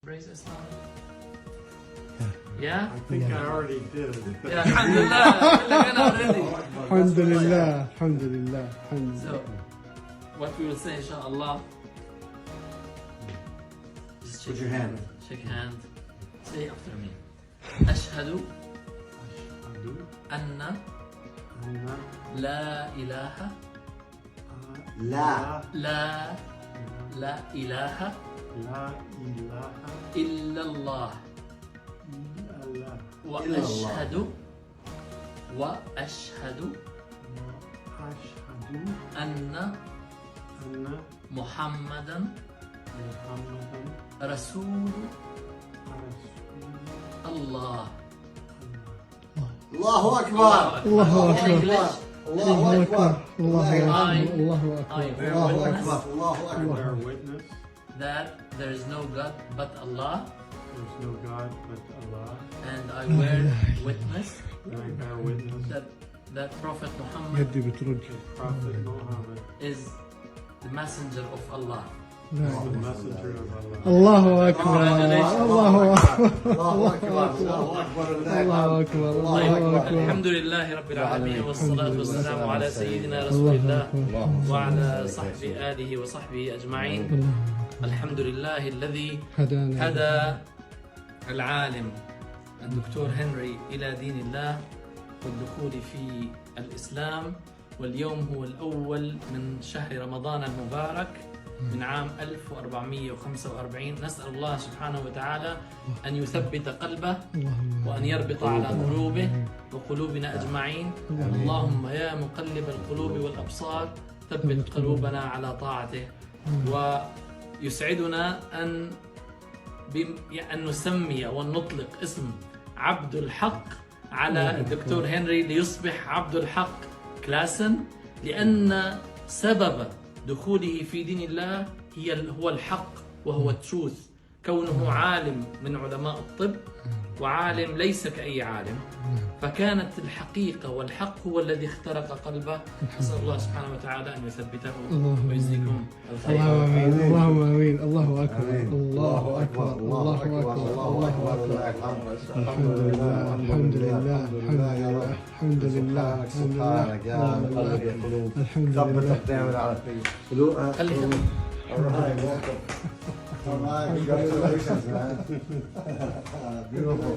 Embrace Islam? Yeah? I think I already did. Yeah, alhamdulillah. Already. Alhamdulillah, alhamdulillah, alhamdulillah. So, what we will say, inshallah. Just Put your hand. Shake hand. Say after me. Ashhadu anna la ilaha La la ilaha ilaha illallah. illallah. وأشهد Ashhadu أن anna محمدا Muhammadan رسول Rasulullah. الله. Allahu Akbar. Allahu In Akbar. English, Allahu Akbar. Allahu I- Akbar. Allahu I Akbar. bear Allahu witness Akbar. Allahu I Akbar. bear witness that there is no God but Allah, there's no God but Allah, and I bear witness and I bear witness that Prophet Muhammad يدي بترد. that Prophet Muhammad is the messenger of Allah. is the messenger of Allah. Allahu Akbar. Allahu Akbar. Allahu Akbar. Allahu Akbar. Allahu Akbar. طيب، Allahu Akbar. الحمد لله رب العالمين والصلاة والسلام على سيدنا رسول الله وعلى صحبه آله وصحبه أجمعين. الحمد لله الذي هدانا. هدى العالم الدكتور هنري إلى دين الله والدخول في الإسلام، واليوم هو الأول من شهر رمضان المبارك من عام 1445. نسأل الله سبحانه وتعالى أن يثبت قلبه وأن يربط على قلوبه وقلوبنا أجمعين. اللهم يا مقلب القلوب والأبصار ثبت قلوبنا على طاعته. ويسعدنا أن نسمي ونطلق اسم عبد الحق على الدكتور هنري ليصبح عبد الحق كلاسن، لأن سبب دخوله في دين الله هو الحق وهو التروث، كونه عالم من علماء الطب وعالم ليس كأي عالم، فكانت الحقيقة والحق هو الذي اخترق قلبه. نسأل الله سبحانه وتعالى أن يثبته ويجزيكم الخير. اللهم امين. اللهم امين. الله اكبر. آمين. الله اكبر. الله اكبر. الله اكبر. الحمد لله. الحمد لله. الحمد لله. سبحانك يا مقلب القلوب الحمد ثبت لله. أقدامنا على قلوبنا. خليك. Alright, welcome. Alright, congratulations, man. Beautiful.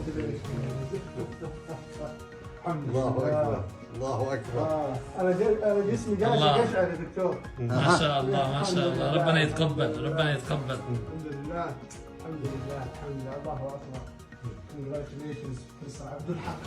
Allahu Akbar. Allahu Akbar. انا جسمي قاعد الله. يقشعر يا دكتور. ما شاء الله ما شاء الله، ربنا يتقبل ربنا يتقبل. الحمد لله الحمد لله الحمد لله الله اكبر. Congratulations Mr. عبد الحق.